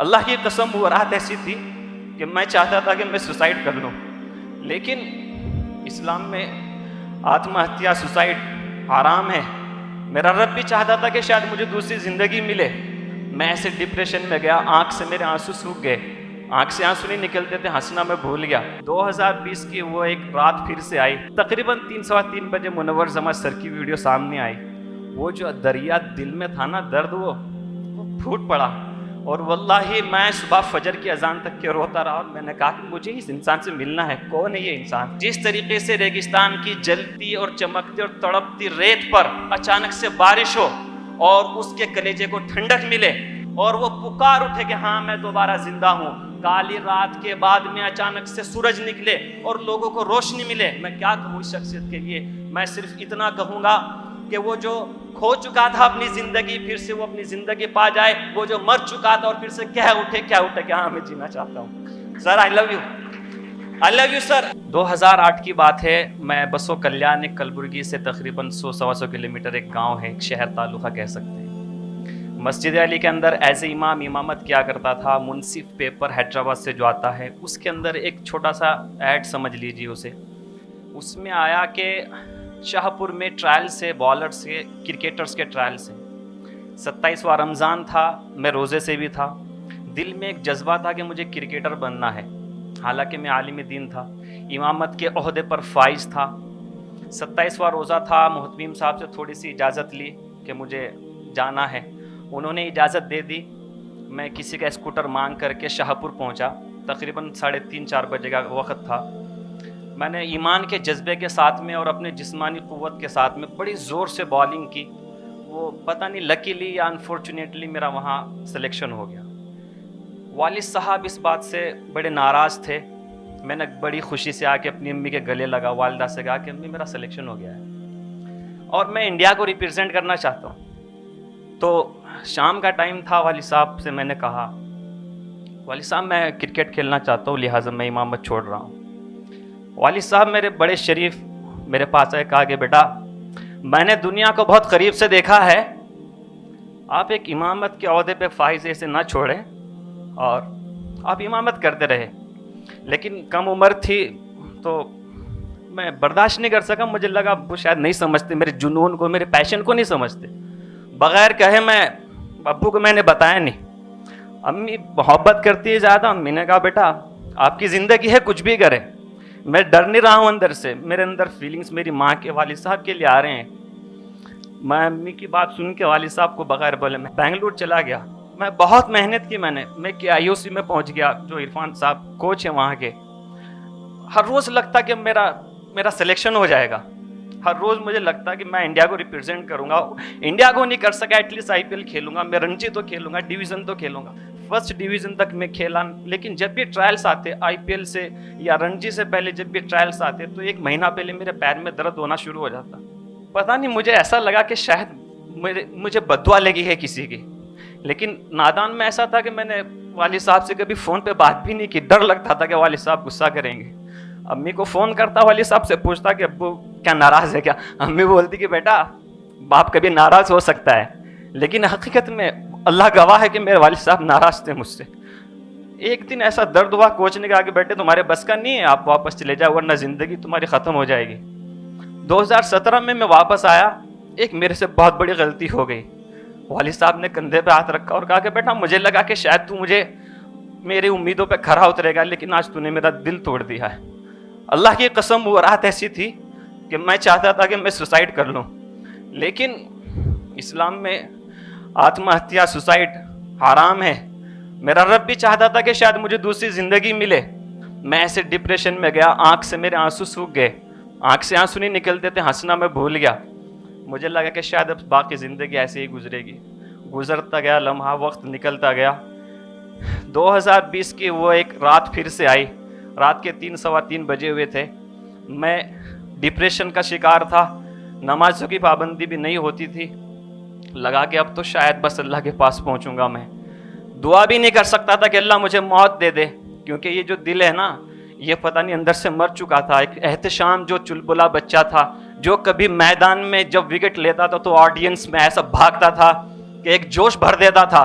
اللہ کی قسم وہ رات ایسی تھی کہ میں چاہتا تھا کہ میں سوسائڈ کر لوں، لیکن اسلام میں آتما ہتیا سوسائڈ حرام ہے۔ میرا رب بھی چاہتا تھا کہ شاید مجھے دوسری زندگی ملے۔ میں ایسے ڈپریشن میں گیا، آنکھ سے میرے آنسو سوکھ گئے، آنکھ سے آنسو نہیں نکلتے تھے، ہنسنا میں بھول گیا۔ 2020 کی وہ ایک رات پھر سے آئی، تقریباً 3 بجے منور زمان سر کی ویڈیو سامنے آئی۔ وہ جو دریا دل میں تھا نا درد، وہ پھوٹ پڑا، اور واللہ میں صبح فجر کی اذان تک کے روتا رہا، اور میں نے کہا کہ مجھے اس انسان سے ملنا ہے۔ کون ہے یہ انسان؟ جس طریقے سے ریگستان کی جلتی اور چمکتی اور تڑپتی ریت پر اچانک سے بارش ہو اور اس کے کلیجے کو ٹھنڈک ملے اور وہ پکار اٹھے کہ ہاں میں دوبارہ زندہ ہوں، کالی رات کے بعد میں اچانک سے سورج نکلے اور لوگوں کو روشنی ملے، میں کیا کہوں اس شخصیت کے لیے؟ میں صرف اتنا کہوں گا کہ وہ جو کھو چکا تھا اپنی زندگی، پھر سے وہ اپنی زندگی پا جائے۔ وہ جو مر چکا تھا اور پھر سے کہہ اٹھے کہ ہاں میں جینا چاہتا ہوں۔ سر آئی لو یو سر۔ 2008 کی بات ہے، میں بسو کلیان کلبرگی سے تقریباً 100-125 کلومیٹر ایک گاؤں ہے، ایک شہر تعلقہ کہہ سکتے ہیں۔ مسجد علی کے اندر ایز اے امام امامت کیا کرتا تھا۔ منصف پیپر حیدرآباد سے جو آتا ہے، اس کے اندر ایک چھوٹا سا ایڈ سمجھ لیجیے اسے، اس میں آیا کہ شاہ پور میں ٹرائل سے بالر سے کرکٹرز کے ٹرائل سے 27واں رمضان تھا، میں روزے سے بھی تھا، دل میں ایک جذبہ تھا کہ مجھے کرکٹر بننا ہے، حالانکہ میں عالم دین تھا، امامت کے عہدے پر فائز تھا۔ 27واں روزہ تھا، محتمیم صاحب سے تھوڑی سی اجازت لی کہ مجھے جانا ہے، انہوں نے اجازت دے دی۔ میں کسی کا اسکوٹر مانگ کر کے شاہ پور پہنچا، تقریباً 3:30-4 بجے کا وقت تھا۔ میں نے ایمان کے جذبے کے ساتھ میں اور اپنے جسمانی قوت کے ساتھ میں بڑی زور سے بالنگ کی، وہ پتہ نہیں لکیلی یا انفارچونیٹلی میرا وہاں سلیکشن ہو گیا۔ والد صاحب اس بات سے بڑے ناراض تھے۔ میں نے بڑی خوشی سے آ کے اپنی امی کے گلے لگا، والدہ سے کہا کہ امی میرا سلیکشن ہو گیا ہے اور میں انڈیا کو ریپرزینٹ کرنا چاہتا ہوں۔ تو شام کا ٹائم تھا، والد صاحب سے میں نے کہا والد صاحب میں کرکٹ کھیلنا چاہتا ہوں، لہٰذا میں امامت چھوڑ رہا ہوں۔ والد صاحب میرے بڑے شریف میرے پاس آئے، کہا کہ بیٹا میں نے دنیا کو بہت قریب سے دیکھا ہے، آپ ایک امامت کے عہدے پہ فائز ایسے نہ چھوڑیں اور آپ امامت کرتے رہے، لیکن کم عمر تھی تو میں برداشت نہیں کر سکا، مجھے لگا وہ شاید نہیں سمجھتے میرے جنون کو، میرے پیشن کو نہیں سمجھتے۔ بغیر کہے میں ابو کو میں نے بتایا نہیں۔ امی محبت کرتی ہے زیادہ، امی نے کہا بیٹا آپ کی زندگی ہے، کچھ بھی کرے۔ میں ڈر نہیں رہا ہوں اندر سے، میرے اندر فیلنگز میری ماں کے والد صاحب کے لیے آ رہے ہیں۔ میں امی کی بات سن کے والد صاحب کو بغیر بولے میں بنگلور چلا گیا۔ میں بہت محنت کی، میں کہ IOC میں پہنچ گیا، جو عرفان صاحب کوچ ہیں وہاں کے۔ ہر روز لگتا کہ میرا سلیکشن ہو جائے گا، ہر روز مجھے لگتا کہ میں انڈیا کو ریپرزینٹ کروں گا، انڈیا کو نہیں کر سکا ایٹ لیسٹ IPL کھیلوں گا، میں رنجی تو کھیلوں گا، ڈویژن تو کھیلوں گا۔ فرسٹ ڈویژن تک میں کھیلا، لیکن جب بھی ٹرائلس آتے IPL سے یا رنجی سے پہلے جب بھی ٹرائلس آتے تو 1 مہینہ پہلے میرے پیر میں درد ہونا شروع ہو جاتا۔ پتہ نہیں مجھے ایسا لگا کہ شاید مجھے بددعا لگی ہے کسی کی، لیکن نادان میں ایسا تھا کہ میں نے والد صاحب سے کبھی فون پہ بات بھی نہیں کی، ڈر لگتا تھا کہ والد صاحب غصہ کریں گے۔ امی کو فون کرتا، والد صاحب سے پوچھتا کہ ابو کیا ناراض ہے کیا؟ امی بولتی کہ بیٹا باپ کبھی ناراض ہو سکتا ہے، لیکن حقیقت میں اللہ گواہ ہے کہ میرے والد صاحب ناراض تھے مجھ سے۔ ایک دن ایسا درد ہوا، کوچ نے کہا کہ بیٹے تمہارے بس کا نہیں ہے، آپ واپس چلے جاؤ ورنہ زندگی تمہاری ختم ہو جائے گی۔ 2017 میں واپس آیا، ایک میرے سے بہت بڑی غلطی ہو گئی۔ والد صاحب نے کندھے پہ ہاتھ رکھا اور کہا کہ بیٹا مجھے لگا کہ شاید تو مجھے میری امیدوں پہ کھرا اترے گا، لیکن آج تو نے میرا دل توڑ دیا ہے۔ اللہ کی قسم وہ رات ایسی تھی کہ میں چاہتا تھا کہ میں سوسائڈ کر لوں، لیکن اسلام میں آتما ہتیا سوسائڈ حرام ہے۔ میرا رب بھی چاہتا تھا کہ شاید مجھے دوسری زندگی ملے۔ میں ایسے ڈپریشن میں گیا، آنکھ سے میرے آنسو سوکھ گئے، آنکھ سے آنسو نہیں نکلتے تھے، ہنسنا میں بھول گیا۔ مجھے لگا کہ شاید اب باقی زندگی ایسے ہی گزرے گی۔ گزرتا گیا لمحہ، وقت نکلتا گیا۔ 2020 کی وہ ایک رات پھر سے آئی، رات کے 3-3:15 بجے ہوئے تھے۔ میں ڈپریشن کا شکار تھا، نمازوں کی پابندی بھی نہیں ہوتی تھی۔ لگا کہ اب تو شاید بس اللہ کے پاس پہنچوں گا۔ میں دعا بھی نہیں کر سکتا تھا کہ اللہ مجھے موت دے دے، کیونکہ یہ جو دل ہے نا، یہ پتہ نہیں اندر سے مر چکا تھا۔ ایک احتشام جو چلبلا بچہ تھا، جو کبھی میدان میں جب وکٹ لیتا تھا تو آڈینس میں ایسا بھاگتا تھا کہ ایک جوش بھر دیتا تھا۔